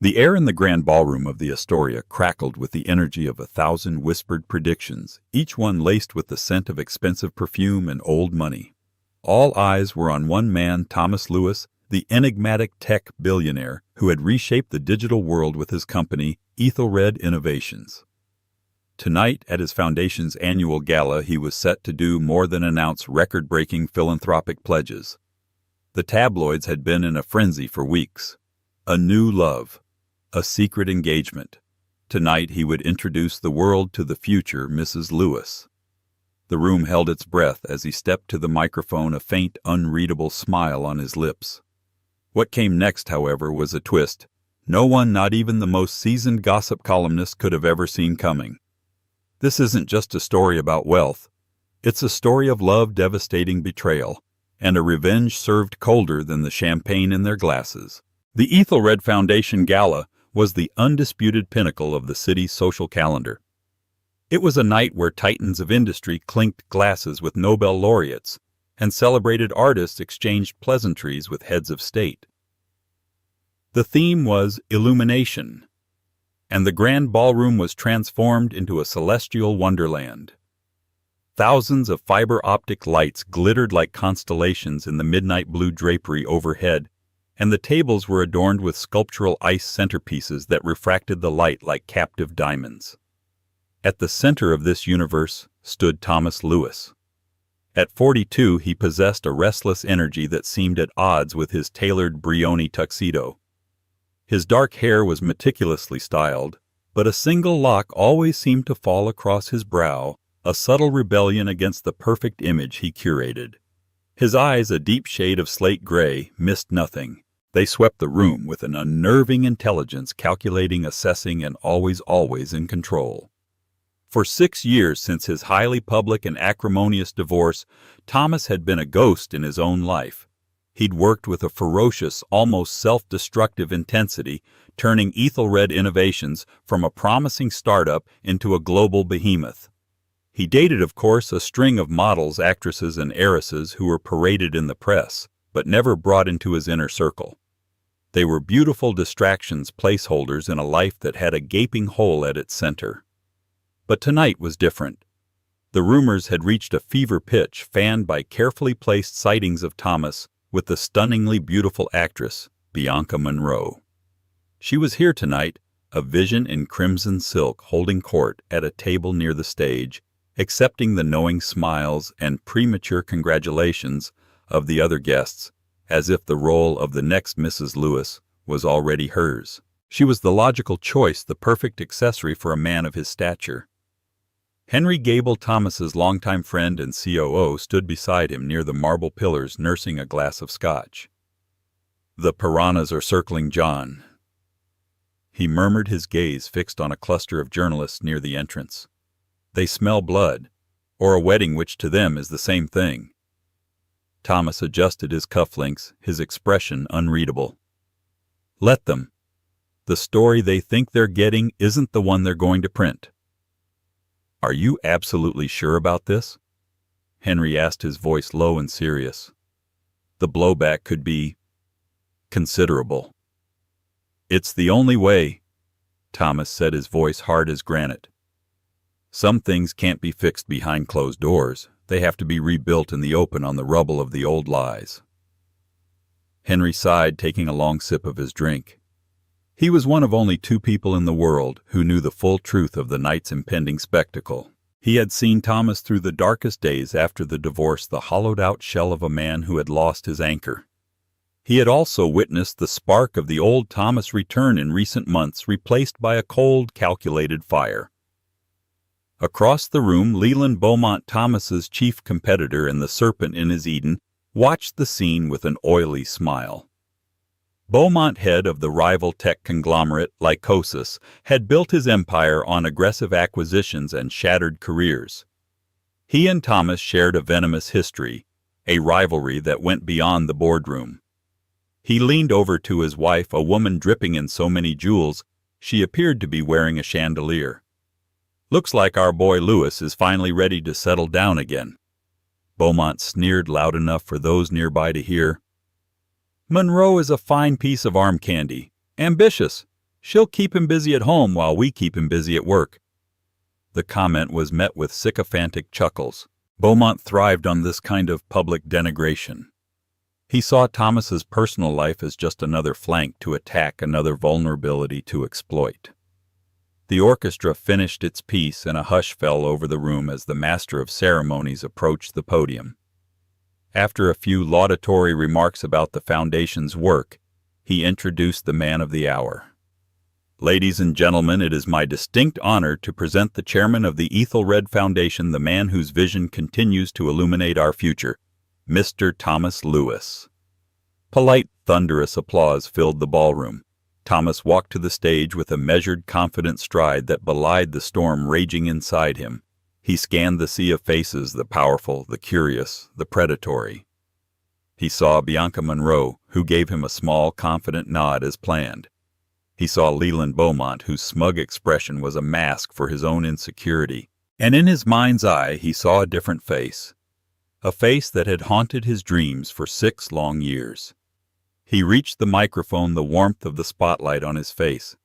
The air in the grand ballroom of the Astoria crackled with the energy of 1,000 whispered predictions, each one laced with the scent of expensive perfume and old money. All eyes were on one man, Thomas Lewis, the enigmatic tech billionaire who had reshaped the digital world with his company, Ethelred Innovations. Tonight, at his foundation's annual gala, he was set to do more than announce record-breaking philanthropic pledges. The tabloids had been in a frenzy for weeks. A new love. A secret engagement. Tonight he would introduce the world to the future Mrs. Lewis. The room held its breath as he stepped to the microphone, a faint, unreadable smile on his lips. What came next, however, was a twist no one, not even the most seasoned gossip columnist, could have ever seen coming. This isn't just a story about wealth. It's a story of love, devastating betrayal, and a revenge served colder than the champagne in their glasses. The Ethelred Foundation Gala was the undisputed pinnacle of the city's social calendar. It was a night where titans of industry clinked glasses with Nobel laureates, and celebrated artists exchanged pleasantries with heads of state. The theme was illumination, and the grand ballroom was transformed into a celestial wonderland. Thousands of fiber-optic lights glittered like constellations in the midnight blue drapery overhead, and the tables were adorned with sculptural ice centerpieces that refracted the light like captive diamonds. At the center of this universe stood Thomas Lewis. At 42, he possessed a restless energy that seemed at odds with his tailored Brioni tuxedo. His dark hair was meticulously styled, but a single lock always seemed to fall across his brow, a subtle rebellion against the perfect image he curated. His eyes, a deep shade of slate gray, missed nothing. They swept the room with an unnerving intelligence, calculating, assessing, and always in control. For 6 years since his highly public and acrimonious divorce, Thomas had been a ghost in his own life. He'd worked with a ferocious, almost self-destructive intensity, turning Ethelred Innovations from a promising startup into a global behemoth. He dated, of course, a string of models, actresses, and heiresses who were paraded in the press, but never brought into his inner circle. They were beautiful distractions, placeholders in a life that had a gaping hole at its center. But tonight was different. The rumors had reached a fever pitch, fanned by carefully placed sightings of Thomas with the stunningly beautiful actress, Bianca Monroe. She was here tonight, a vision in crimson silk, holding court at a table near the stage, accepting the knowing smiles and premature congratulations of the other guests, as if the role of the next Mrs. Lewis was already hers. She was the logical choice, the perfect accessory for a man of his stature. Henry Gable, Thomas's longtime friend and COO, stood beside him near the marble pillars, nursing a glass of scotch. "The piranhas are circling John," he murmured, his gaze fixed on a cluster of journalists near the entrance. "They smell blood, or a wedding, which to them is the same thing." Thomas adjusted his cufflinks, his expression unreadable. "Let them. The story they think they're getting isn't the one they're going to print." "Are you absolutely sure about this?" Henry asked, his voice low and serious. "The blowback could be considerable." "It's the only way," Thomas said, his voice hard as granite. "Some things can't be fixed behind closed doors. They have to be rebuilt in the open on the rubble of the old lies." Henry sighed, taking a long sip of his drink. He was one of only 2 people in the world who knew the full truth of the night's impending spectacle. He had seen Thomas through the darkest days after the divorce, the hollowed-out shell of a man who had lost his anchor. He had also witnessed the spark of the old Thomas return in recent months, replaced by a cold, calculated fire. Across the room, Leland Beaumont, Thomas's chief competitor and the serpent in his Eden, watched the scene with an oily smile. Beaumont, head of the rival tech conglomerate Lycosis, had built his empire on aggressive acquisitions and shattered careers. He and Thomas shared a venomous history, a rivalry that went beyond the boardroom. He leaned over to his wife, a woman dripping in so many jewels she appeared to be wearing a chandelier. "Looks like our boy Lewis is finally ready to settle down again." Beaumont sneered loud enough for those nearby to hear. "Monroe is a fine piece of arm candy, ambitious, She'll keep him busy at home while we keep him busy at work." The comment was met with sycophantic chuckles. Beaumont thrived on this kind of public denigration. He saw Thomas's personal life as just another flank to attack, another vulnerability to exploit. The orchestra finished its piece and a hush fell over the room as the master of ceremonies approached the podium. After a few laudatory remarks about the Foundation's work, he introduced the man of the hour. "Ladies and gentlemen, it is my distinct honor to present the chairman of the Ethelred Foundation, the man whose vision continues to illuminate our future, Mr. Thomas Lewis." Polite, thunderous applause filled the ballroom. Thomas walked to the stage with a measured, confident stride that belied the storm raging inside him. He scanned the sea of faces, the powerful, the curious, the predatory. He saw Bianca Monroe, who gave him a small, confident nod as planned. He saw Leland Beaumont, whose smug expression was a mask for his own insecurity. And in his mind's eye he saw a different face. A face that had haunted his dreams for 6 long years. He reached the microphone, the warmth of the spotlight on his face.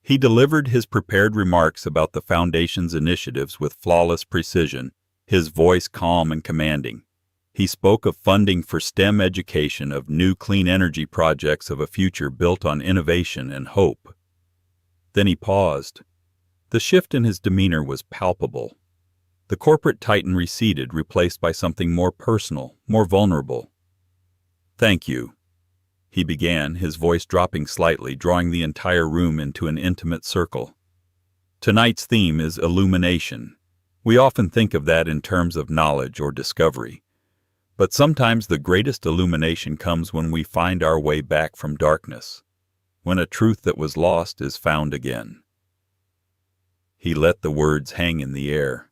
He delivered his prepared remarks about the Foundation's initiatives with flawless precision, his voice calm and commanding. He spoke of funding for STEM education, of new clean energy projects, of a future built on innovation and hope. Then he paused. The shift in his demeanor was palpable. The corporate titan receded, replaced by something more personal, more vulnerable. "Thank you," he began, his voice dropping slightly, drawing the entire room into an intimate circle. "Tonight's theme is illumination. We often think of that in terms of knowledge or discovery. But sometimes the greatest illumination comes when we find our way back from darkness, when a truth that was lost is found again." He let the words hang in the air.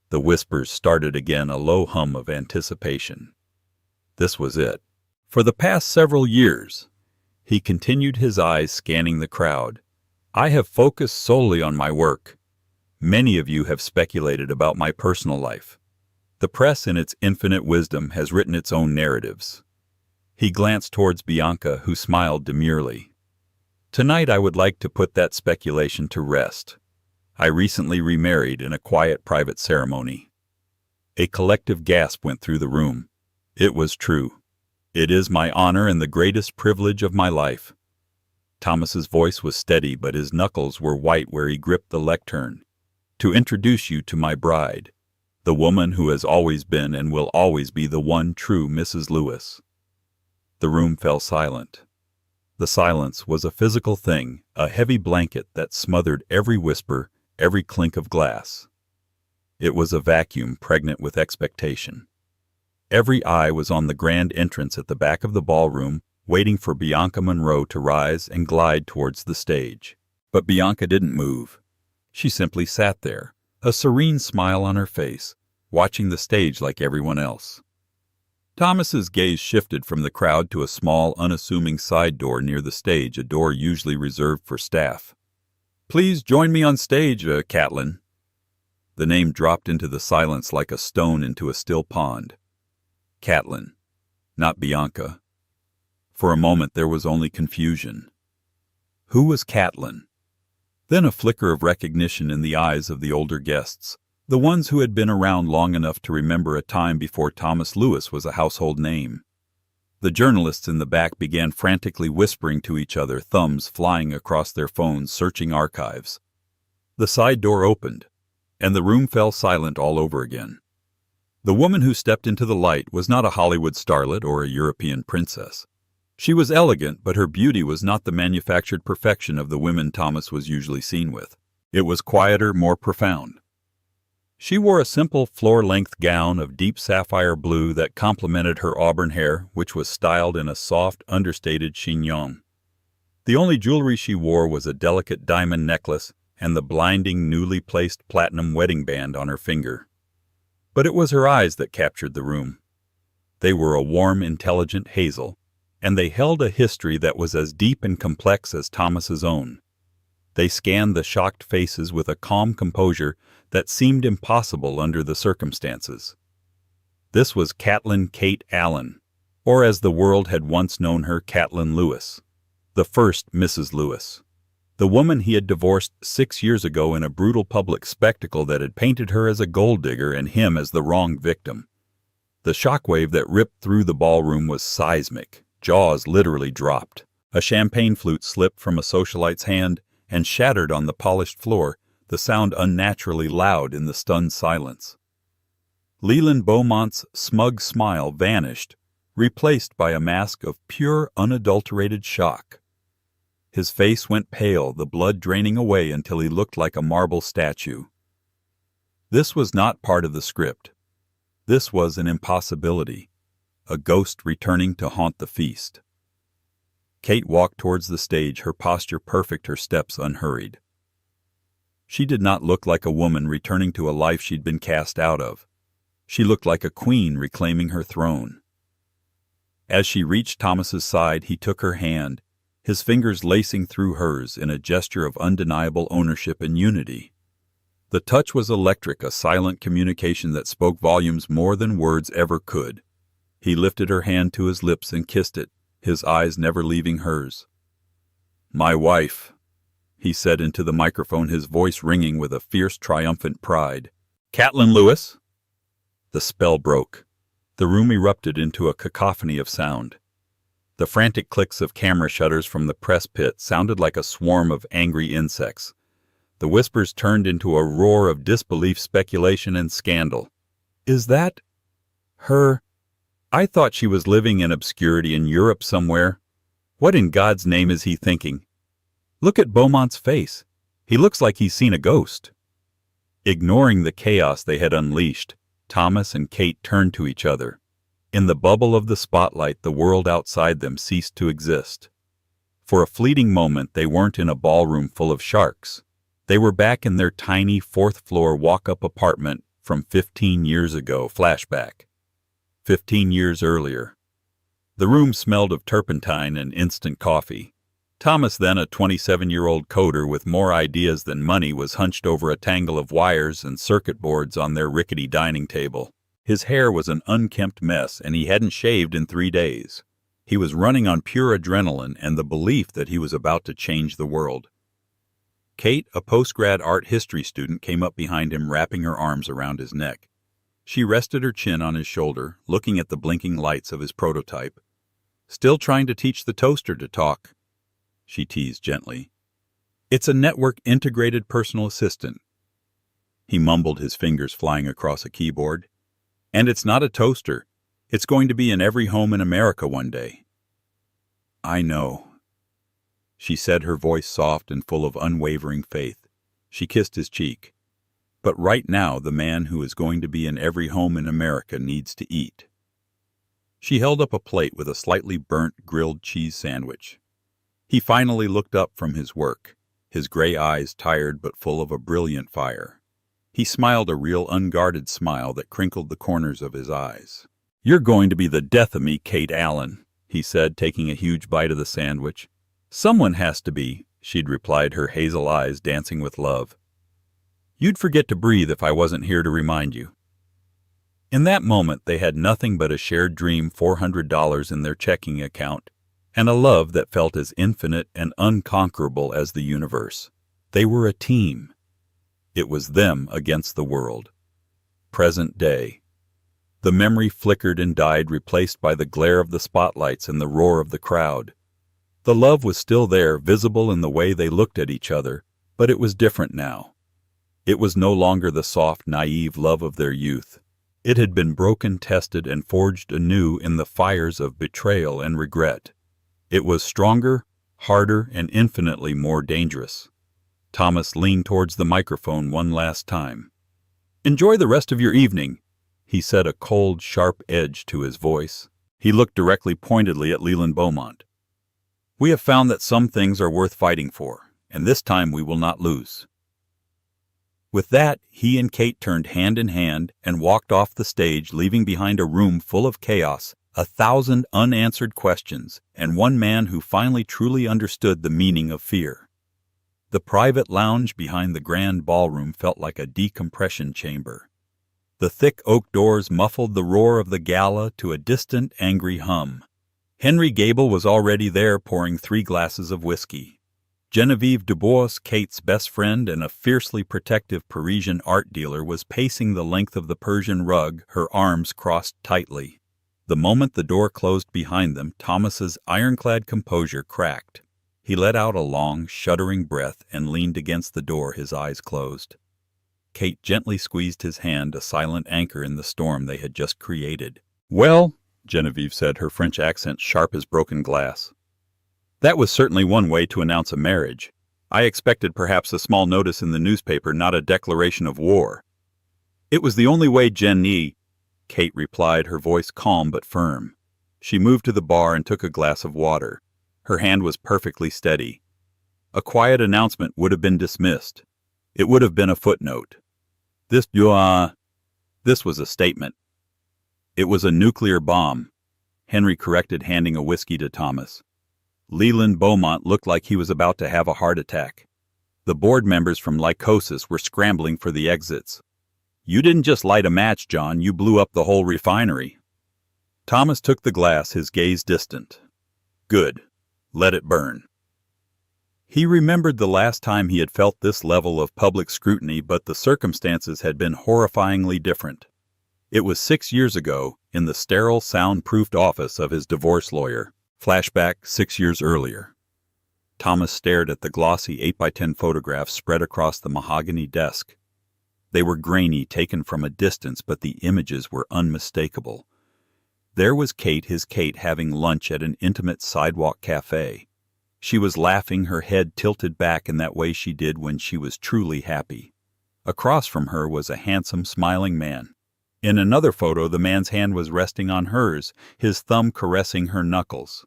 The whispers started again, a low hum of anticipation. This was it. For the past several years, he continued, his eyes scanning the crowd, "I have focused solely on my work. Many of you have speculated about my personal life. The press, in its infinite wisdom, has written its own narratives." He glanced towards Bianca, who smiled demurely. "Tonight I would like to put that speculation to rest. I recently remarried in a quiet private ceremony." A collective gasp went through the room. It was true. "It is my honor and the greatest privilege of my life." Thomas's voice was steady, but his knuckles were white where he gripped the lectern. "To introduce you to my bride, the woman who has always been and will always be the one true Mrs. Lewis." The room fell silent. The silence was a physical thing, a heavy blanket that smothered every whisper, every clink of glass. It was a vacuum pregnant with expectation. Every eye was on the grand entrance at the back of the ballroom, waiting for Bianca Monroe to rise and glide towards the stage. But Bianca didn't move. She simply sat there, a serene smile on her face, watching the stage like everyone else. Thomas's gaze shifted from the crowd to a small, unassuming side door near the stage, a door usually reserved for staff. "Please join me on stage, Catelyn." The name dropped into the silence like a stone into a still pond. Catelyn, not Bianca. For a moment there was only confusion. Who was Catelyn? Then a flicker of recognition in the eyes of the older guests, the ones who had been around long enough to remember a time before Thomas Lewis was a household name. The journalists in the back began frantically whispering to each other, thumbs flying across their phones, searching archives. The side door opened, and the room fell silent all over again. The woman who stepped into the light was not a Hollywood starlet or a European princess. She was elegant, but her beauty was not the manufactured perfection of the women Thomas was usually seen with. It was quieter, more profound. She wore a simple floor-length gown of deep sapphire blue that complemented her auburn hair, which was styled in a soft, understated chignon. The only jewelry she wore was a delicate diamond necklace and the blinding, newly placed platinum wedding band on her finger. But it was her eyes that captured the room. They were a warm, intelligent hazel, and they held a history that was as deep and complex as Thomas's own. They scanned the shocked faces with a calm composure that seemed impossible under the circumstances. This was Catelyn Kate Allen, or as the world had once known her, Catelyn Lewis, the first Mrs. Lewis, The woman he had divorced 6 years ago in a brutal public spectacle that had painted her as a gold digger and him as the wrong victim. The shockwave that ripped through the ballroom was seismic. Jaws literally dropped. A champagne flute slipped from a socialite's hand and shattered on the polished floor, the sound unnaturally loud in the stunned silence. Leland Beaumont's smug smile vanished, replaced by a mask of pure, unadulterated shock. His face went pale, the blood draining away until he looked like a marble statue. This was not part of the script. This was an impossibility, a ghost returning to haunt the feast. Kate walked towards the stage, her posture perfect, her steps unhurried. She did not look like a woman returning to a life she'd been cast out of. She looked like a queen reclaiming her throne. As she reached Thomas's side, he took her hand, his fingers lacing through hers in a gesture of undeniable ownership and unity. The touch was electric, a silent communication that spoke volumes more than words ever could. He lifted her hand to his lips and kissed it, his eyes never leaving hers. "My wife," he said into the microphone, his voice ringing with a fierce, triumphant pride. "Catelyn Lewis?" The spell broke. The room erupted into a cacophony of sound. The frantic clicks of camera shutters from the press pit sounded like a swarm of angry insects. The whispers turned into a roar of disbelief, speculation, and scandal. "Is that her? I thought she was living in obscurity in Europe somewhere. What in God's name is he thinking? Look at Beaumont's face. He looks like he's seen a ghost." Ignoring the chaos they had unleashed, Thomas and Kate turned to each other. In the bubble of the spotlight, the world outside them ceased to exist. For a fleeting moment, they weren't in a ballroom full of sharks. They were back in their tiny fourth-floor walk-up apartment from 15 years ago. Flashback. 15 years earlier. The room smelled of turpentine and instant coffee. Thomas, then a 27-year-old coder with more ideas than money, was hunched over a tangle of wires and circuit boards on their rickety dining table. His hair was an unkempt mess, and he hadn't shaved in 3 days. He was running on pure adrenaline and the belief that he was about to change the world. Kate, a post-grad art history student, came up behind him, wrapping her arms around his neck. She rested her chin on his shoulder, looking at the blinking lights of his prototype. "Still trying to teach the toaster to talk," she teased gently. "It's a network-integrated personal assistant." He mumbled, his fingers flying across a keyboard. "And it's not a toaster. It's going to be in every home in America one day." "I know," she said, her voice soft and full of unwavering faith. She kissed his cheek. "But right now, the man who is going to be in every home in America needs to eat." She held up a plate with a slightly burnt grilled cheese sandwich. He finally looked up from his work, his gray eyes tired but full of a brilliant fire. He smiled, a real unguarded smile that crinkled the corners of his eyes. "You're going to be the death of me, Kate Allen," he said, taking a huge bite of the sandwich. "Someone has to be," she'd replied, her hazel eyes dancing with love. "You'd forget to breathe if I wasn't here to remind you." In that moment, they had nothing but a shared dream, $400 in their checking account, and a love that felt as infinite and unconquerable as the universe. They were a team. It was them against the world. Present day. The memory flickered and died, replaced by the glare of the spotlights and the roar of the crowd. The love was still there, visible in the way they looked at each other, but it was different now. It was no longer the soft, naive love of their youth. It had been broken, tested, and forged anew in the fires of betrayal and regret. It was stronger, harder, and infinitely more dangerous. Thomas leaned towards the microphone one last time. "Enjoy the rest of your evening," he said, a cold, sharp edge to his voice. He looked directly, pointedly at Leland Beaumont. "We have found that some things are worth fighting for, and this time we will not lose." With that, he and Kate turned hand in hand and walked off the stage, leaving behind a room full of chaos, 1,000 unanswered questions, and one man who finally truly understood the meaning of fear. The private lounge behind the grand ballroom felt like a decompression chamber. The thick oak doors muffled the roar of the gala to a distant, angry hum. Henry Gable was already there, pouring 3 glasses of whiskey. Genevieve Dubois, Kate's best friend and a fiercely protective Parisian art dealer, was pacing the length of the Persian rug, her arms crossed tightly. The moment the door closed behind them, Thomas's ironclad composure cracked. He let out a long, shuddering breath and leaned against the door, his eyes closed. Kate gently squeezed his hand, a silent anchor in the storm they had just created. "Well," Genevieve said, her French accent sharp as broken glass. "That was certainly one way to announce a marriage. I expected perhaps a small notice in the newspaper, not a declaration of war." "It was the only way, Jenny," Kate replied, her voice calm but firm. She moved to the bar and took a glass of water. Her hand was perfectly steady. A quiet announcement would have been dismissed. It would have been a footnote. This was a statement. "It was a nuclear bomb," Henry corrected, handing a whiskey to Thomas. Leland Beaumont looked like he was about to have a heart attack. The board members from Lycosis were scrambling for the exits. "You didn't just light a match, John, you blew up the whole refinery." Thomas took the glass, his gaze distant. "Good. Let it burn." He remembered the last time he had felt this level of public scrutiny, but the circumstances had been horrifyingly different. It was 6 years ago, in the sterile, soundproofed office of his divorce lawyer. Flashback 6 years earlier. Thomas stared at the glossy 8x10 photographs spread across the mahogany desk. They were grainy, taken from a distance, but the images were unmistakable. There was Kate, his Kate, having lunch at an intimate sidewalk cafe. She was laughing, her head tilted back in that way she did when she was truly happy. Across from her was a handsome, smiling man. In another photo, the man's hand was resting on hers, his thumb caressing her knuckles.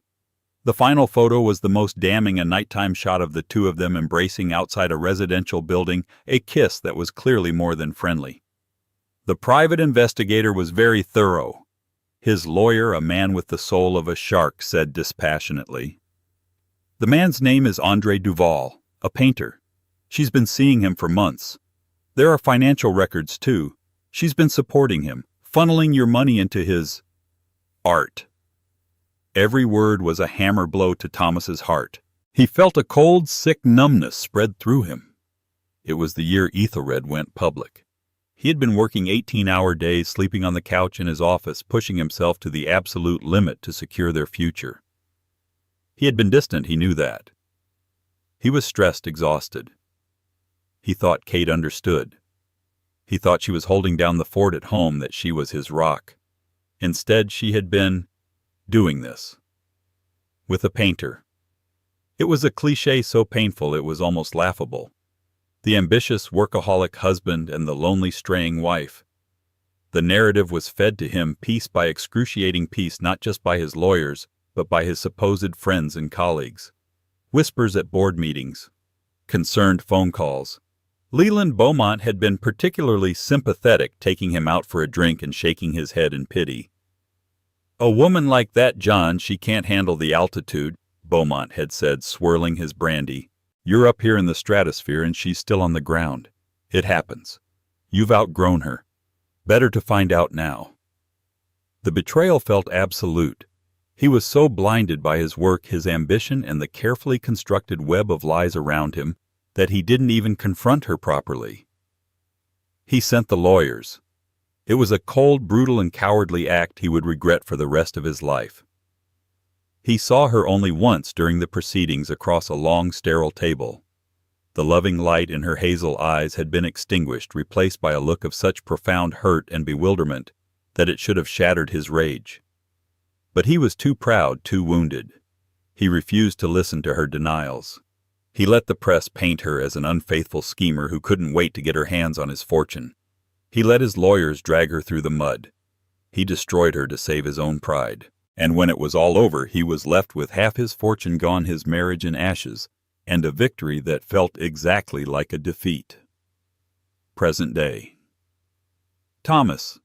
The final photo was the most damning, a nighttime shot of the two of them embracing outside a residential building, a kiss that was clearly more than friendly. The private investigator was very thorough. His lawyer, a man with the soul of a shark, said dispassionately. "The man's name is Andre Duval, a painter. She's been seeing him for months. There are financial records, too. She's been supporting him, funneling your money into his art." Every word was a hammer blow to Thomas's heart. He felt a cold, sick numbness spread through him. It was the year Ethelred went public. He had been working 18-hour days, sleeping on the couch in his office, pushing himself to the absolute limit to secure their future. He had been distant, he knew that. He was stressed, exhausted. He thought Kate understood. He thought she was holding down the fort at home, that she was his rock. Instead, she had been doing this with a painter. It was a cliché so painful it was almost laughable. The ambitious workaholic husband and the lonely straying wife. The narrative was fed to him piece by excruciating piece, not just by his lawyers, but by his supposed friends and colleagues. Whispers at board meetings. Concerned phone calls. Leland Beaumont had been particularly sympathetic, taking him out for a drink and shaking his head in pity. "A woman like that, John, she can't handle the altitude," Beaumont had said, swirling his brandy. "You're up here in the stratosphere and she's still on the ground. It happens. You've outgrown her. Better to find out now." The betrayal felt absolute. He was so blinded by his work, his ambition, and the carefully constructed web of lies around him that he didn't even confront her properly. He sent the lawyers. It was a cold, brutal, and cowardly act he would regret for the rest of his life. He saw her only once during the proceedings across a long, sterile table. The loving light in her hazel eyes had been extinguished, replaced by a look of such profound hurt and bewilderment that it should have shattered his rage. But he was too proud, too wounded. He refused to listen to her denials. He let the press paint her as an unfaithful schemer who couldn't wait to get her hands on his fortune. He let his lawyers drag her through the mud. He destroyed her to save his own pride. And when it was all over, he was left with half his fortune gone, his marriage in ashes, and a victory that felt exactly like a defeat. Present day. "Thomas."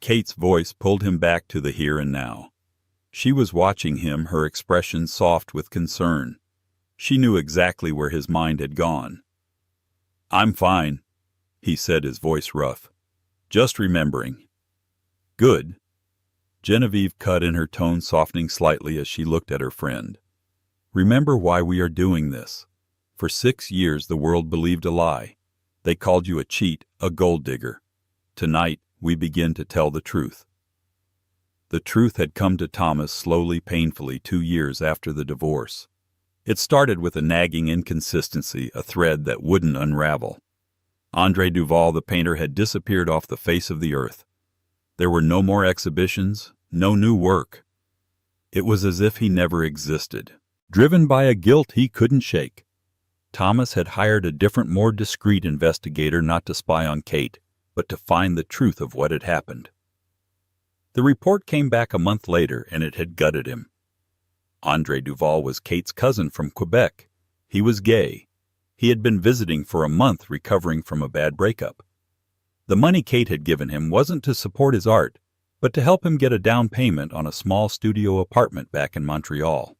Kate's voice pulled him back to the here and now. She was watching him, her expression soft with concern. She knew exactly where his mind had gone. "I'm fine," he said, his voice rough. "Just remembering." "Good." Genevieve cut in, her tone softening slightly as she looked at her friend. "Remember why we are doing this. For 6 years the world believed a lie. They called you a cheat, a gold digger. Tonight we begin to tell the truth. The truth had come to Thomas slowly, painfully, 2 years after the divorce. It started with a nagging inconsistency, a thread that wouldn't unravel. Andre Duval, the painter, had disappeared off the face of the earth. There were no more exhibitions, no new work. It was as if he never existed. Driven by a guilt he couldn't shake, Thomas had hired a different, more discreet investigator, not to spy on Kate, but to find the truth of what had happened. The report came back a month later, and it had gutted him. Andre Duval was Kate's cousin from Quebec. He was gay. He had been visiting for a month, recovering from a bad breakup. The money Kate had given him wasn't to support his art, but to help him get a down payment on a small studio apartment back in Montreal.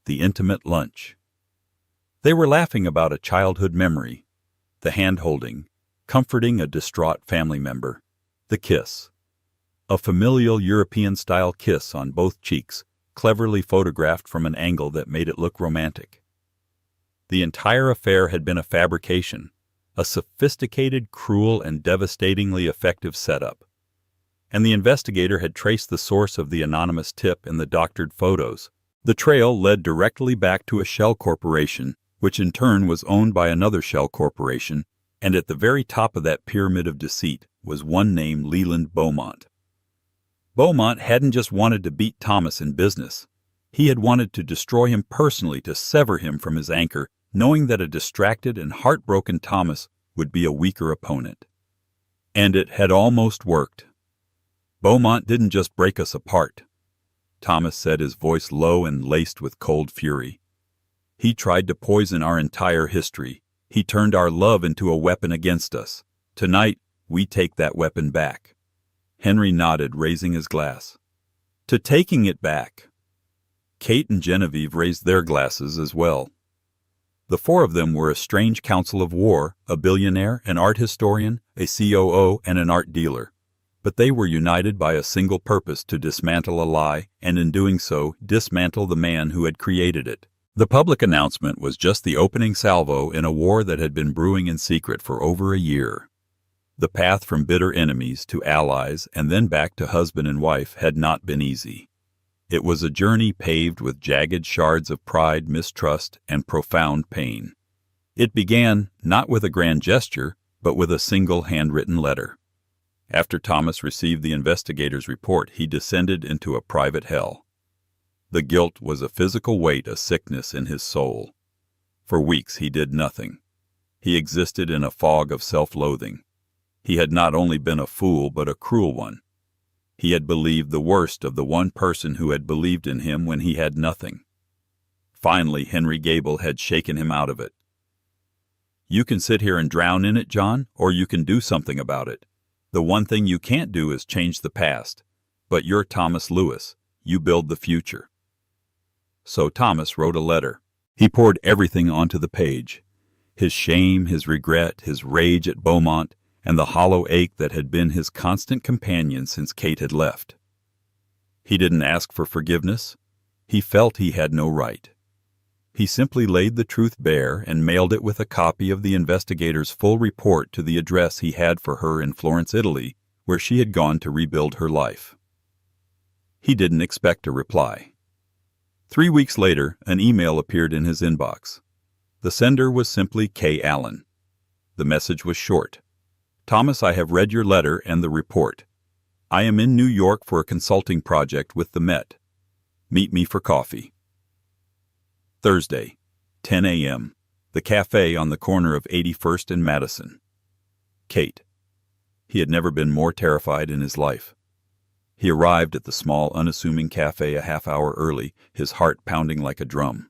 The intimate lunch. They were laughing about a childhood memory, the hand-holding, comforting a distraught family member, the kiss. A familial European-style kiss on both cheeks, cleverly photographed from an angle that made it look romantic. The entire affair had been a fabrication, a sophisticated, cruel, and devastatingly effective setup. And the investigator had traced the source of the anonymous tip in the doctored photos. The trail led directly back to a shell corporation, which in turn was owned by another shell corporation, and at the very top of that pyramid of deceit was one name, Leland Beaumont. Beaumont hadn't just wanted to beat Thomas in business. He had wanted to destroy him personally, to sever him from his anchor, knowing that a distracted and heartbroken Thomas would be a weaker opponent. And it had almost worked. Beaumont didn't just break us apart, Thomas said, his voice low and laced with cold fury. He tried to poison our entire history. He turned our love into a weapon against us. Tonight, we take that weapon back. Henry nodded, raising his glass. To taking it back. Kate and Genevieve raised their glasses as well. The four of them were a strange council of war, a billionaire, an art historian, a COO, and an art dealer. But they were united by a single purpose: to dismantle a lie, and in doing so, dismantle the man who had created it. The public announcement was just the opening salvo in a war that had been brewing in secret for over a year. The path from bitter enemies to allies and then back to husband and wife had not been easy. It was a journey paved with jagged shards of pride, mistrust, and profound pain. It began not with a grand gesture, but with a single handwritten letter. After Thomas received the investigator's report, he descended into a private hell. The guilt was a physical weight, a sickness in his soul. For weeks he did nothing. He existed in a fog of self-loathing. He had not only been a fool, but a cruel one. He had believed the worst of the one person who had believed in him when he had nothing. Finally, Henry Gable had shaken him out of it. You can sit here and drown in it, John, or you can do something about it. The one thing you can't do is change the past. But you're Thomas Lewis. You build the future. So Thomas wrote a letter. He poured everything onto the page. His shame, his regret, his rage at Beaumont, and the hollow ache that had been his constant companion since Kate had left. He didn't ask for forgiveness. He felt he had no right. He simply laid the truth bare and mailed it with a copy of the investigator's full report to the address he had for her in Florence, Italy, where she had gone to rebuild her life. He didn't expect a reply. 3 weeks later, an email appeared in his inbox. The sender was simply K. Allen. The message was short. Thomas, I have read your letter and the report. I am in New York for a consulting project with the Met. Meet me for coffee. Thursday, 10 a.m. The cafe on the corner of 81st and Madison. Kate. He had never been more terrified in his life. He arrived at the small, unassuming cafe a half-hour early, his heart pounding like a drum.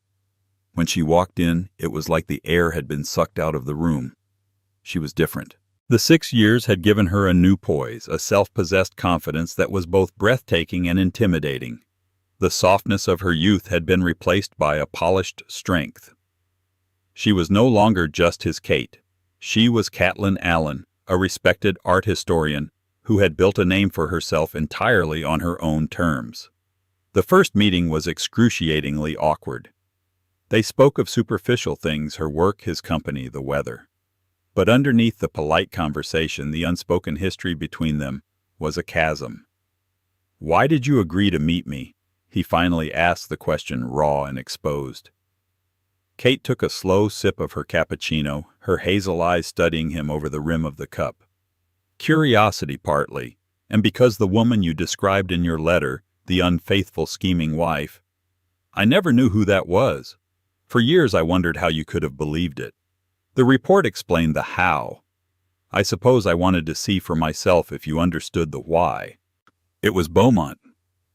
When she walked in, it was like the air had been sucked out of the room. She was different. The 6 years had given her a new poise, a self-possessed confidence that was both breathtaking and intimidating. The softness of her youth had been replaced by a polished strength. She was no longer just his Kate. She was Caitlin Allen, a respected art historian who had built a name for herself entirely on her own terms. The first meeting was excruciatingly awkward. They spoke of superficial things, her work, his company, the weather. But underneath the polite conversation, the unspoken history between them was a chasm. "Why did you agree to meet me?" He finally asked the question, raw and exposed. Kate took a slow sip of her cappuccino, her hazel eyes studying him over the rim of the cup. "Curiosity, partly, and because the woman you described in your letter, the unfaithful, scheming wife, I never knew who that was. For years I wondered how you could have believed it. The report explained the how. I suppose I wanted to see for myself if you understood the why." "It was Beaumont,"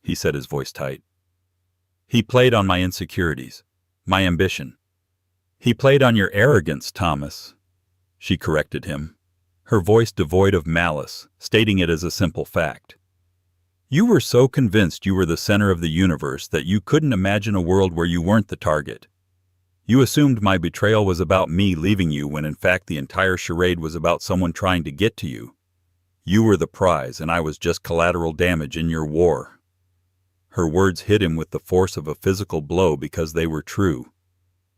he said, his voice tight. "He played on my insecurities, my ambition. He played on your arrogance, Thomas," she corrected him, her voice devoid of malice, stating it as a simple fact. "You were so convinced you were the center of the universe that you couldn't imagine a world where you weren't the target. You assumed my betrayal was about me leaving you when in fact the entire charade was about someone trying to get to you. You were the prize and I was just collateral damage in your war." Her words hit him with the force of a physical blow because they were true.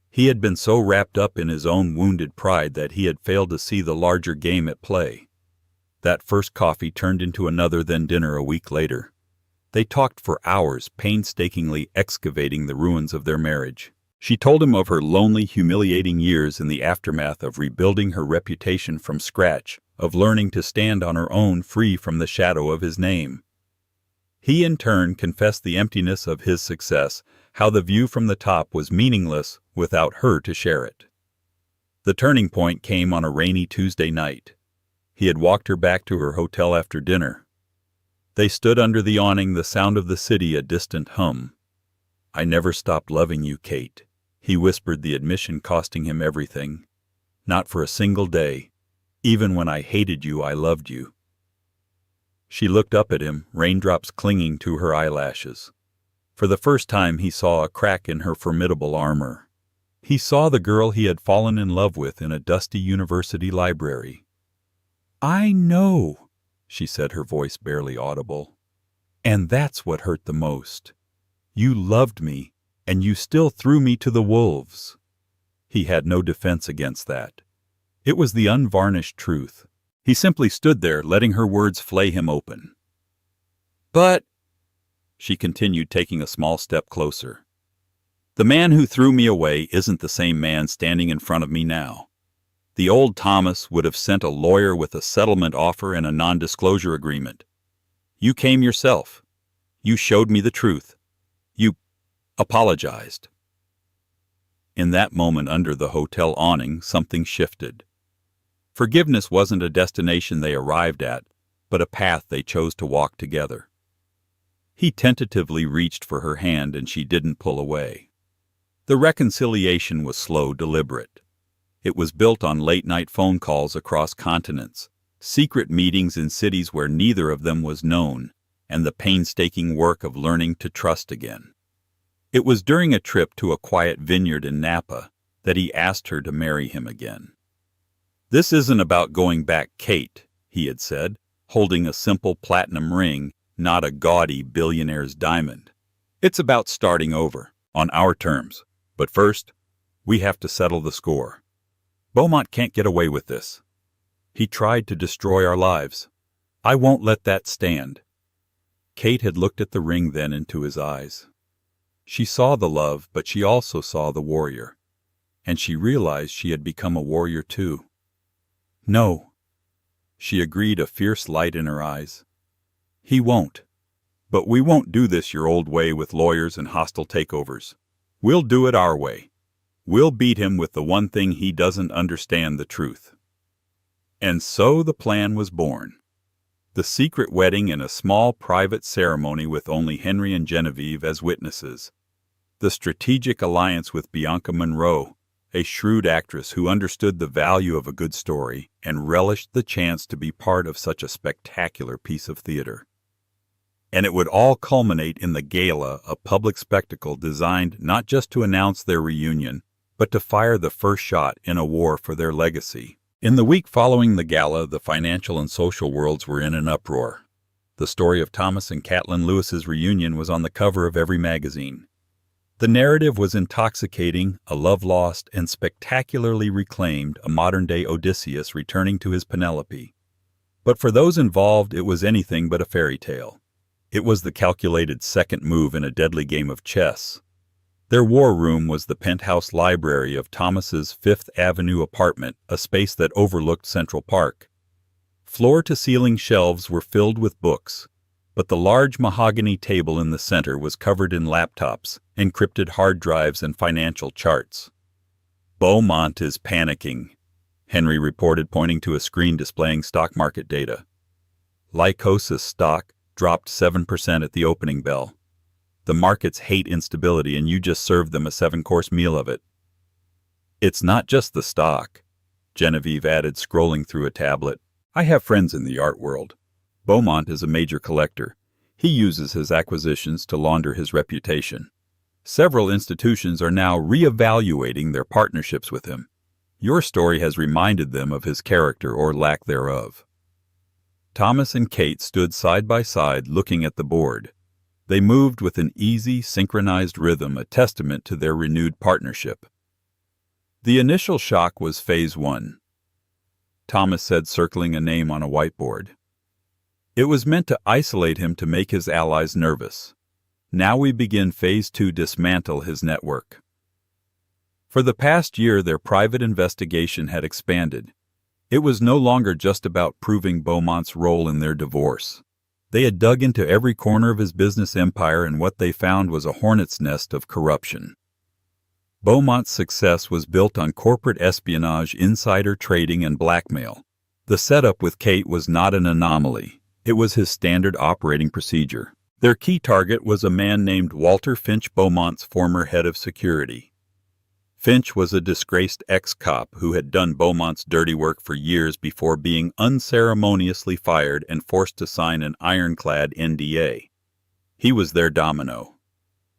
He had been so wrapped up in his own wounded pride that he had failed to see the larger game at play. That first coffee turned into another, then dinner a week later. They talked for hours, painstakingly excavating the ruins of their marriage. She told him of her lonely, humiliating years in the aftermath of rebuilding her reputation from scratch, of learning to stand on her own free from the shadow of his name. He in turn confessed the emptiness of his success, how the view from the top was meaningless without her to share it. The turning point came on a rainy Tuesday night. He had walked her back to her hotel after dinner. They stood under the awning, the sound of the city a distant hum. "I never stopped loving you, Kate," he whispered, the admission costing him everything. "Not for a single day. Even when I hated you, I loved you." She looked up at him, raindrops clinging to her eyelashes. For the first time he saw a crack in her formidable armor. He saw the girl he had fallen in love with in a dusty university library. "I know," she said, her voice barely audible. "And that's what hurt the most. You loved me, and you still threw me to the wolves." He had no defense against that. It was the unvarnished truth. He simply stood there, letting her words flay him open. "But," she continued, taking a small step closer, "the man who threw me away isn't the same man standing in front of me now. The old Thomas would have sent a lawyer with a settlement offer and a non-disclosure agreement. You came yourself. You showed me the truth. You apologized." In that moment under the hotel awning, something shifted. Forgiveness wasn't a destination they arrived at, but a path they chose to walk together. He tentatively reached for her hand and she didn't pull away. The reconciliation was slow, deliberate. It was built on late-night phone calls across continents, secret meetings in cities where neither of them was known, and the painstaking work of learning to trust again. It was during a trip to a quiet vineyard in Napa that he asked her to marry him again. "This isn't about going back, Kate," he had said, holding a simple platinum ring, not a gaudy billionaire's diamond. "It's about starting over, on our terms. But first, we have to settle the score. Beaumont can't get away with this. He tried to destroy our lives. I won't let that stand." Kate had looked at the ring then into his eyes. She saw the love, but she also saw the warrior. And she realized she had become a warrior too. "No," she agreed, a fierce light in her eyes. "He won't. But we won't do this your old way with lawyers and hostile takeovers. We'll do it our way. We'll beat him with the one thing he doesn't understand, the truth." And so the plan was born. The secret wedding in a small private ceremony with only Henry and Genevieve as witnesses. The strategic alliance with Bianca Monroe, a shrewd actress who understood the value of a good story and relished the chance to be part of such a spectacular piece of theater. And it would all culminate in the gala, a public spectacle designed not just to announce their reunion, but to fire the first shot in a war for their legacy. In the week following the gala, the financial and social worlds were in an uproar. The story of Thomas and Catelyn Lewis's reunion was on the cover of every magazine. The narrative was intoxicating, a love lost and spectacularly reclaimed, a modern-day Odysseus returning to his Penelope. But for those involved, it was anything but a fairy tale. It was the calculated second move in a deadly game of chess. Their war room was the penthouse library of Thomas's Fifth Avenue apartment, a space that overlooked Central Park. Floor-to-ceiling shelves were filled with books, but the large mahogany table in the center was covered in laptops, encrypted hard drives, and financial charts. "Beaumont is panicking," Henry reported, pointing to a screen displaying stock market data. Lycosis stock dropped 7% at the opening bell. The markets hate instability, and you just served them a 7-course meal of it. "It's not just the stock," Genevieve added, scrolling through a tablet. "I have friends in the art world. Beaumont is a major collector. He uses his acquisitions to launder his reputation. Several institutions are now re-evaluating their partnerships with him. Your story has reminded them of his character or lack thereof." Thomas and Kate stood side by side, looking at the board. They moved with an easy, synchronized rhythm, a testament to their renewed partnership. "The initial shock was phase 1. Thomas said, circling a name on a whiteboard. "It was meant to isolate him, to make his allies nervous. Now we begin phase 2, dismantle his network." For the past year, their private investigation had expanded. It was no longer just about proving Beaumont's role in their divorce. They had dug into every corner of his business empire, and what they found was a hornet's nest of corruption. Beaumont's success was built on corporate espionage, insider trading, and blackmail. The setup with Kate was not an anomaly. It was his standard operating procedure. Their key target was a man named Walter Finch, Beaumont's former head of security. Finch was a disgraced ex-cop who had done Beaumont's dirty work for years before being unceremoniously fired and forced to sign an ironclad NDA. He was their domino.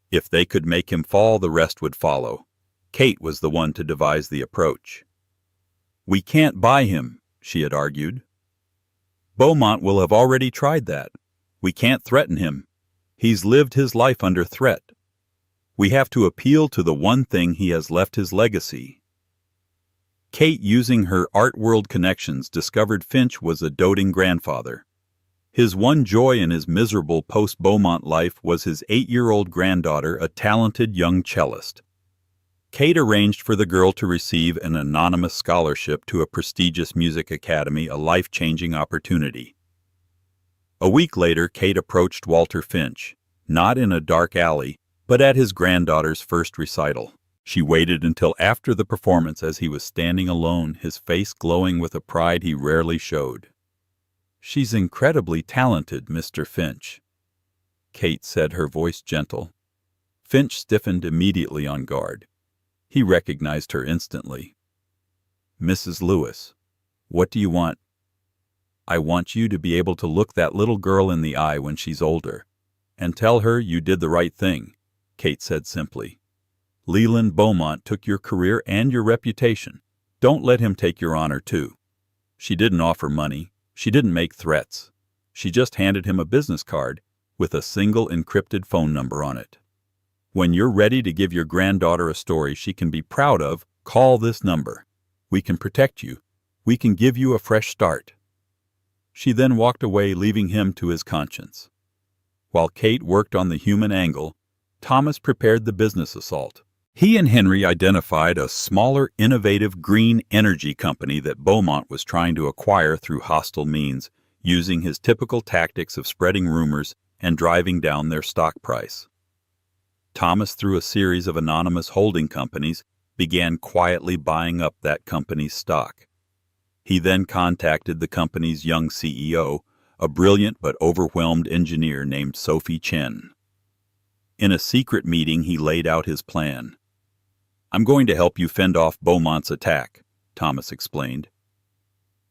If they could make him fall, the rest would follow. Kate was the one to devise the approach. "We can't buy him," she had argued. "Beaumont will have already tried that. We can't threaten him. He's lived his life under threat. We have to appeal to the one thing he has left, his legacy." Kate, using her art world connections, discovered Finch was a doting grandfather. His one joy in his miserable post-Beaumont life was his 8-year-old granddaughter, a talented young cellist. Kate arranged for the girl to receive an anonymous scholarship to a prestigious music academy, a life-changing opportunity. A week later, Kate approached Walter Finch, not in a dark alley, but at his granddaughter's first recital. She waited until after the performance, as he was standing alone, his face glowing with a pride he rarely showed. "She's incredibly talented, Mr. Finch," Kate said, her voice gentle. Finch stiffened, immediately on guard. He recognized her instantly. "Mrs. Lewis, what do you want?" "I want you to be able to look that little girl in the eye when she's older, and tell her you did the right thing," Kate said simply. "Leland Beaumont took your career and your reputation. Don't let him take your honor, too." She didn't offer money. She didn't make threats. She just handed him a business card with a single encrypted phone number on it. "When you're ready to give your granddaughter a story she can be proud of, call this number. We can protect you. We can give you a fresh start." She then walked away, leaving him to his conscience. While Kate worked on the human angle, Thomas prepared the business assault. He and Henry identified a smaller, innovative green energy company that Beaumont was trying to acquire through hostile means, using his typical tactics of spreading rumors and driving down their stock price. Thomas, through a series of anonymous holding companies, began quietly buying up that company's stock. He then contacted the company's young CEO, a brilliant but overwhelmed engineer named Sophie Chen. In a secret meeting, he laid out his plan. "I'm going to help you fend off Beaumont's attack," Thomas explained.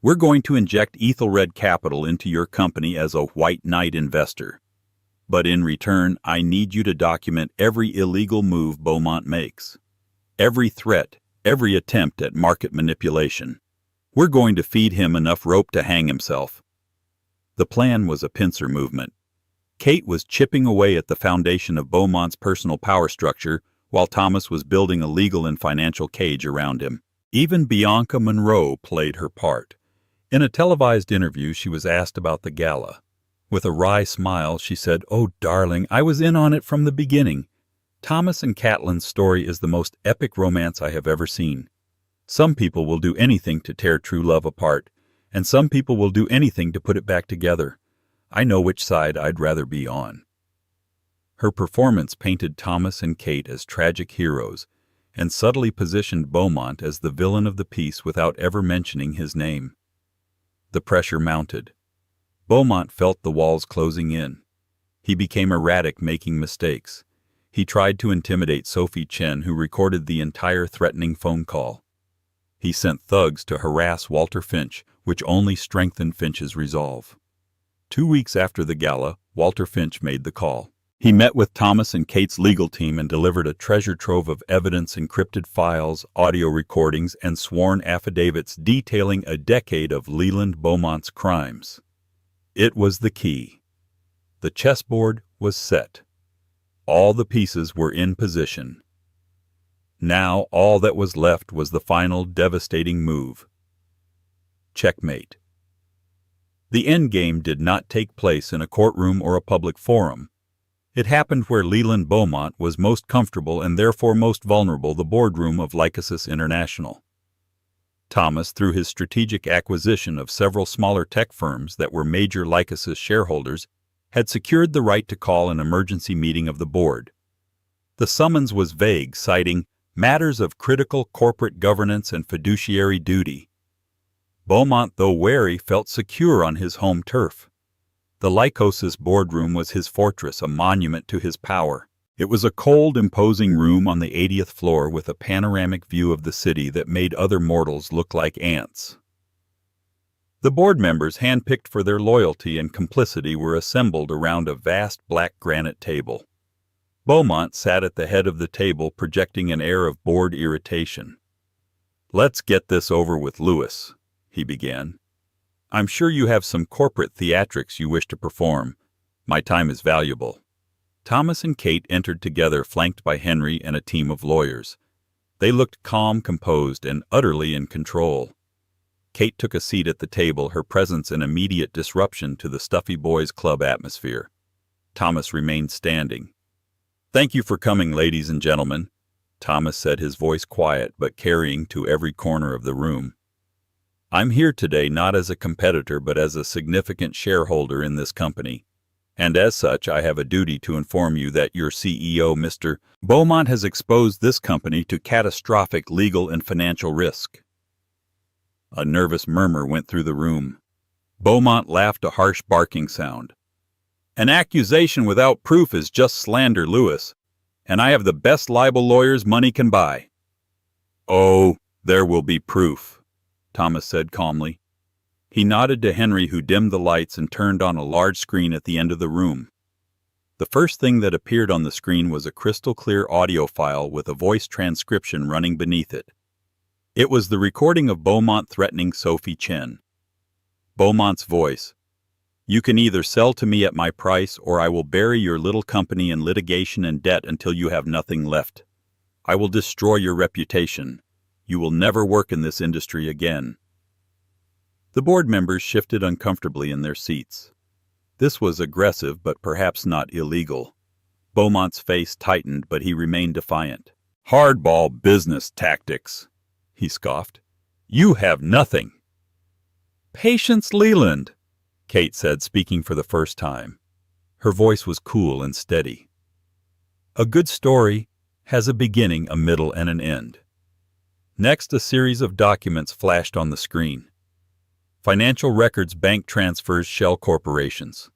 "We're going to inject Ethelred capital into your company as a white knight investor. But in return, I need you to document every illegal move Beaumont makes. Every threat, every attempt at market manipulation. We're going to feed him enough rope to hang himself." The plan was a pincer movement. Kate was chipping away at the foundation of Beaumont's personal power structure, while Thomas was building a legal and financial cage around him. Even Bianca Monroe played her part. In a televised interview, she was asked about the gala. With a wry smile, she said, "Oh, darling, I was in on it from the beginning. Thomas and Catelyn's story is the most epic romance I have ever seen. Some people will do anything to tear true love apart, and some people will do anything to put it back together. I know which side I'd rather be on." Her performance painted Thomas and Kate as tragic heroes, and subtly positioned Beaumont as the villain of the piece without ever mentioning his name. The pressure mounted. Beaumont felt the walls closing in. He became erratic, making mistakes. He tried to intimidate Sophie Chen, who recorded the entire threatening phone call. He sent thugs to harass Walter Finch, which only strengthened Finch's resolve. 2 weeks after the gala, Walter Finch made the call. He met with Thomas and Kate's legal team and delivered a treasure trove of evidence, encrypted files, audio recordings, and sworn affidavits detailing a decade of Leland Beaumont's crimes. It was the key. The chessboard was set. All the pieces were in position. Now all that was left was the final devastating move. Checkmate. The endgame did not take place in a courtroom or a public forum. It happened where Leland Beaumont was most comfortable and therefore most vulnerable, the boardroom of Lycosis International. Thomas, through his strategic acquisition of several smaller tech firms that were major Lycosis shareholders, had secured the right to call an emergency meeting of the board. The summons was vague, citing matters of critical corporate governance and fiduciary duty. Beaumont, though wary, felt secure on his home turf. The Lycosis boardroom was his fortress, a monument to his power. It was a cold, imposing room on the 80th floor with a panoramic view of the city that made other mortals look like ants. The board members, handpicked for their loyalty and complicity, were assembled around a vast black granite table. Beaumont sat at the head of the table, projecting an air of bored irritation. "Let's get this over with, Lewis," he began. "I'm sure you have some corporate theatrics you wish to perform. My time is valuable." Thomas and Kate entered together, flanked by Henry and a team of lawyers. They looked calm, composed, and utterly in control. Kate took a seat at the table, her presence an immediate disruption to the stuffy boys' club atmosphere. Thomas remained standing. "Thank you for coming, ladies and gentlemen," Thomas said, his voice quiet but carrying to every corner of the room. "I'm here today not as a competitor but as a significant shareholder in this company, and as such I have a duty to inform you that your CEO, Mr. Beaumont, has exposed this company to catastrophic legal and financial risk." A nervous murmur went through the room. Beaumont laughed, a harsh barking sound. "An accusation without proof is just slander, Lewis, and I have the best libel lawyers money can buy." "Oh, there will be proof," Thomas said calmly. He nodded to Henry, who dimmed the lights and turned on a large screen at the end of the room. The first thing that appeared on the screen was a crystal-clear audio file with a voice transcription running beneath it. It was the recording of Beaumont threatening Sophie Chen. Beaumont's voice: "You can either sell to me at my price, or I will bury your little company in litigation and debt until you have nothing left. I will destroy your reputation. You will never work in this industry again." The board members shifted uncomfortably in their seats. This was aggressive, but perhaps not illegal. Beaumont's face tightened, but he remained defiant. "Hardball business tactics," he scoffed. "You have nothing." "Patience, Leland," Kate said, speaking for the first time. Her voice was cool and steady. "A good story has a beginning, a middle, and an end." Next, a series of documents flashed on the screen. Financial records, bank transfers, shell corporations.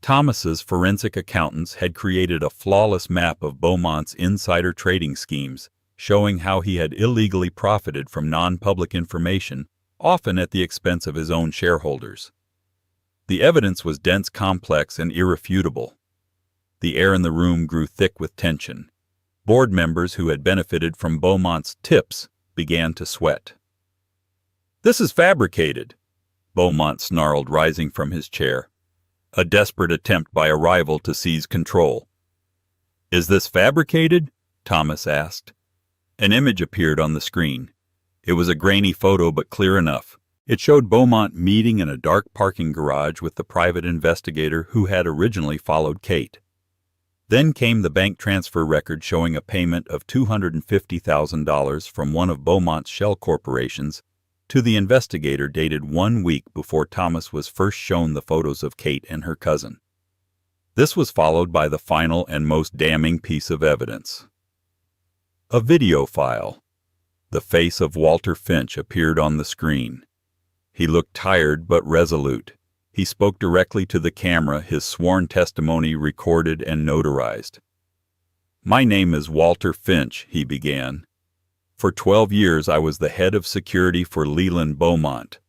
Thomas's forensic accountants had created a flawless map of Beaumont's insider trading schemes, showing how he had illegally profited from non-public information, often at the expense of his own shareholders. The evidence was dense, complex, and irrefutable. The air in the room grew thick with tension. Board members who had benefited from Beaumont's tips began to sweat. "This is fabricated," Beaumont snarled, rising from his chair. "A desperate attempt by a rival to seize control." "Is this fabricated?" Thomas asked. An image appeared on the screen. It was a grainy photo but clear enough. It showed Beaumont meeting in a dark parking garage with the private investigator who had originally followed Kate. Then came the bank transfer record showing a payment of $250,000 from one of Beaumont's shell corporations to the investigator dated 1 week before Thomas was first shown the photos of Kate and her cousin. This was followed by the final and most damning piece of evidence. A video file. The face of Walter Finch appeared on the screen. He looked tired but resolute. He spoke directly to the camera, his sworn testimony recorded and notarized. "My name is Walter Finch," he began. "For 12 years I was the head of security for Leland Beaumont.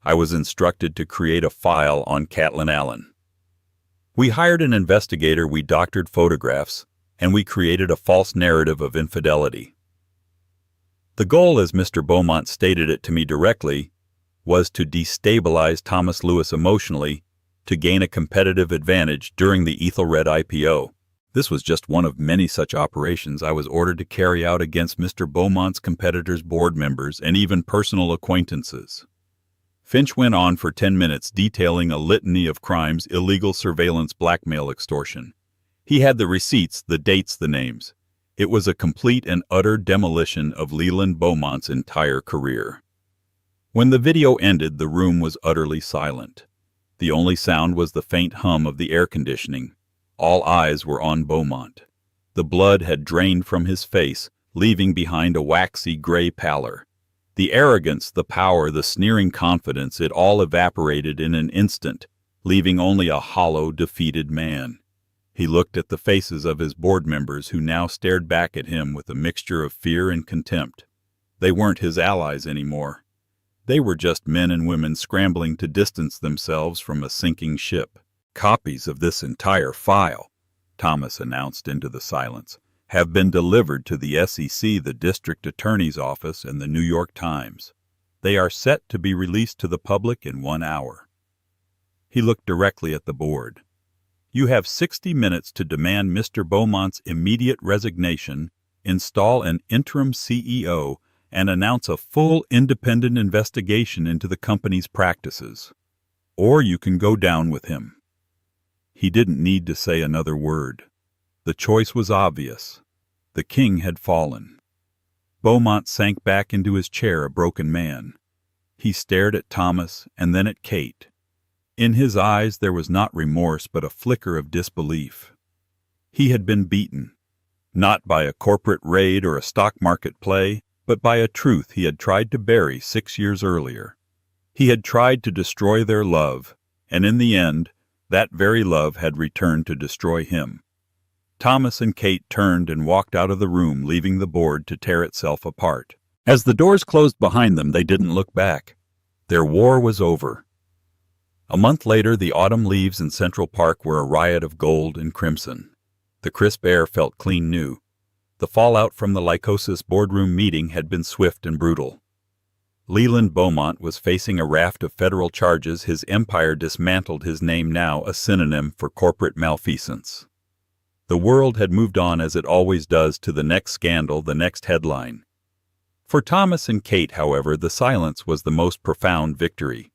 I was instructed to create a file on Catelyn Allen. We hired an investigator, we doctored photographs, and we created a false narrative of infidelity. The goal, as Mr. Beaumont stated it to me directly, was to destabilize Thomas Lewis emotionally to gain a competitive advantage during the Ethelred IPO. This was just one of many such operations I was ordered to carry out against Mr. Beaumont's competitors' board members and even personal acquaintances." Finch went on for 10 minutes detailing a litany of crimes: illegal surveillance, blackmail, extortion. He had the receipts, the dates, the names. It was a complete and utter demolition of Leland Beaumont's entire career. When the video ended, the room was utterly silent. The only sound was the faint hum of the air conditioning. All eyes were on Beaumont. The blood had drained from his face, leaving behind a waxy gray pallor. The arrogance, the power, the sneering confidence, it all evaporated in an instant, leaving only a hollow, defeated man. He looked at the faces of his board members, who now stared back at him with a mixture of fear and contempt. They weren't his allies anymore. They were just men and women scrambling to distance themselves from a sinking ship. "Copies of this entire file," Thomas announced into the silence, "have been delivered to the SEC, the District Attorney's Office, and the New York Times. They are set to be released to the public in 1 hour." He looked directly at the board. "You have 60 minutes to demand Mr. Beaumont's immediate resignation, install an interim CEO, and announce a full independent investigation into the company's practices. Or you can go down with him." He didn't need to say another word. The choice was obvious. The king had fallen. Beaumont sank back into his chair, a broken man. He stared at Thomas and then at Kate. In his eyes there was not remorse but a flicker of disbelief. He had been beaten, not by a corporate raid or a stock market play, but by a truth he had tried to bury 6 years earlier. He had tried to destroy their love, and in the end, that very love had returned to destroy him. Thomas and Kate turned and walked out of the room, leaving the board to tear itself apart. As the doors closed behind them, they didn't look back. Their war was over. A month later, the autumn leaves in Central Park were a riot of gold and crimson. The crisp air felt clean new. The fallout from the Lycosis boardroom meeting had been swift and brutal. Leland Beaumont was facing a raft of federal charges, his empire dismantled, his name now a synonym for corporate malfeasance. The world had moved on, as it always does, to the next scandal, the next headline. For Thomas and Kate, however, the silence was the most profound victory.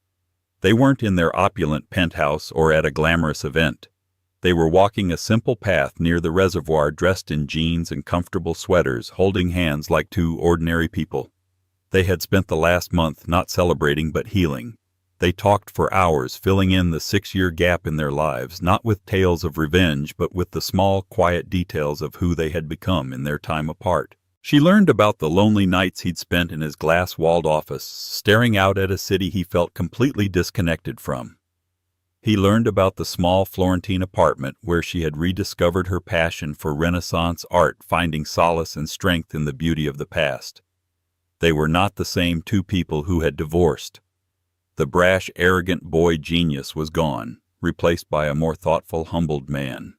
They weren't in their opulent penthouse or at a glamorous event. They were walking a simple path near the reservoir, dressed in jeans and comfortable sweaters, holding hands like two ordinary people. They had spent the last month not celebrating but healing. They talked for hours, filling in the 6-year gap in their lives, not with tales of revenge, but with the small, quiet details of who they had become in their time apart. She learned about the lonely nights he'd spent in his glass-walled office, staring out at a city he felt completely disconnected from. He learned about the small Florentine apartment where she had rediscovered her passion for Renaissance art, finding solace and strength in the beauty of the past. They were not the same two people who had divorced. The brash, arrogant boy genius was gone, replaced by a more thoughtful, humbled man.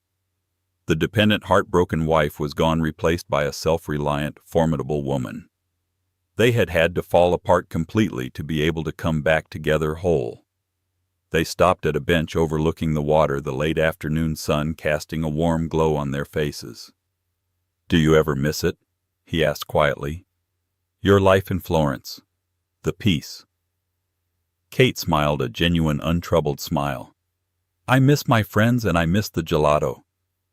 The dependent, heartbroken wife was gone, replaced by a self-reliant, formidable woman. They had had to fall apart completely to be able to come back together whole. They stopped at a bench overlooking the water, the late afternoon sun casting a warm glow on their faces. "Do you ever miss it?" he asked quietly. "Your life in Florence. The peace." Kate smiled a genuine, untroubled smile. "I miss my friends and I miss the gelato,"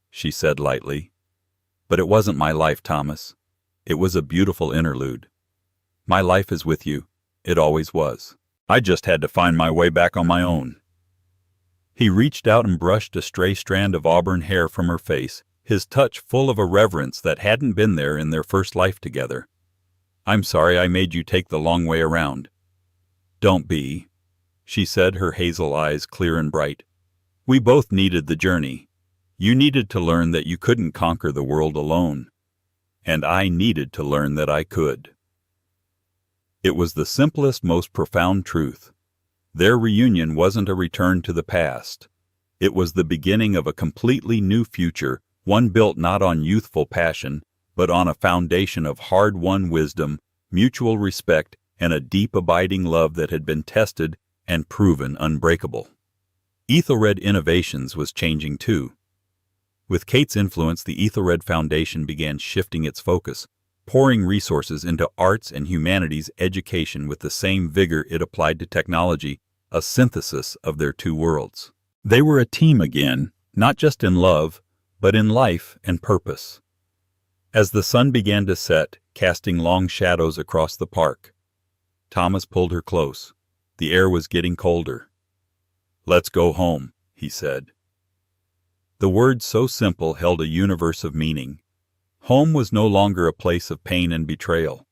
she said lightly. "But it wasn't my life, Thomas. It was a beautiful interlude. My life is with you. It always was. I just had to find my way back on my own." He reached out and brushed a stray strand of auburn hair from her face, his touch full of a reverence that hadn't been there in their first life together. "I'm sorry I made you take the long way around." "Don't be," she said, her hazel eyes clear and bright. "We both needed the journey. You needed to learn that you couldn't conquer the world alone. And I needed to learn that I could." It was the simplest, most profound truth. Their reunion wasn't a return to the past. It was the beginning of a completely new future, one built not on youthful passion, but on a foundation of hard-won wisdom, mutual respect, and a deep abiding love that had been tested and proven unbreakable. Ethelred Innovations was changing too. With Kate's influence, the Ethelred Foundation began shifting its focus, pouring resources into arts and humanities education with the same vigor it applied to technology, a synthesis of their two worlds. They were a team again, not just in love, but in life and purpose. As the sun began to set, casting long shadows across the park, Thomas pulled her close. The air was getting colder. "Let's go home," he said. The words, so simple, held a universe of meaning. Home was no longer a place of pain and betrayal.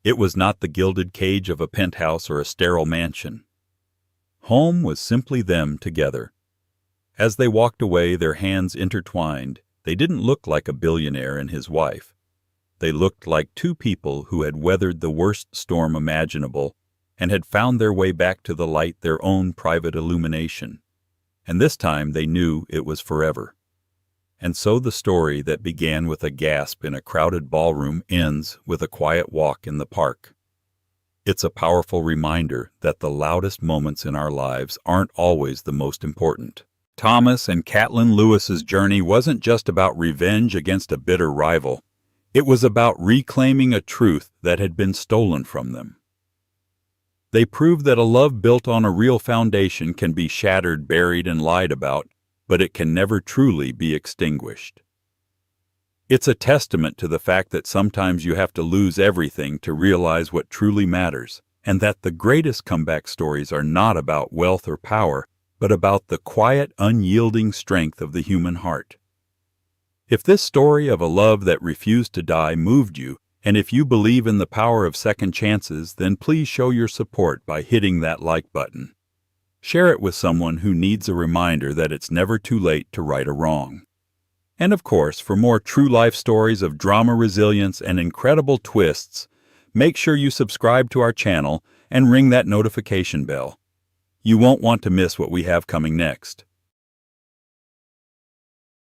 It was not the gilded cage of a penthouse or a sterile mansion. Home was simply them together. As they walked away, their hands intertwined, they didn't look like a billionaire and his wife. They looked like two people who had weathered the worst storm imaginable and had found their way back to the light, their own private illumination. And this time they knew it was forever. And so the story that began with a gasp in a crowded ballroom ends with a quiet walk in the park. It's a powerful reminder that the loudest moments in our lives aren't always the most important. Thomas and Catelyn Lewis's journey wasn't just about revenge against a bitter rival. It was about reclaiming a truth that had been stolen from them. They proved that a love built on a real foundation can be shattered, buried, and lied about, but it can never truly be extinguished. It's a testament to the fact that sometimes you have to lose everything to realize what truly matters, and that the greatest comeback stories are not about wealth or power, but about the quiet, unyielding strength of the human heart. If this story of a love that refused to die moved you, and if you believe in the power of second chances, then please show your support by hitting that like button. Share it with someone who needs a reminder that it's never too late to right a wrong. And of course, for more true life stories of drama, resilience, and incredible twists, make sure you subscribe to our channel and ring that notification bell. You won't want to miss what we have coming next.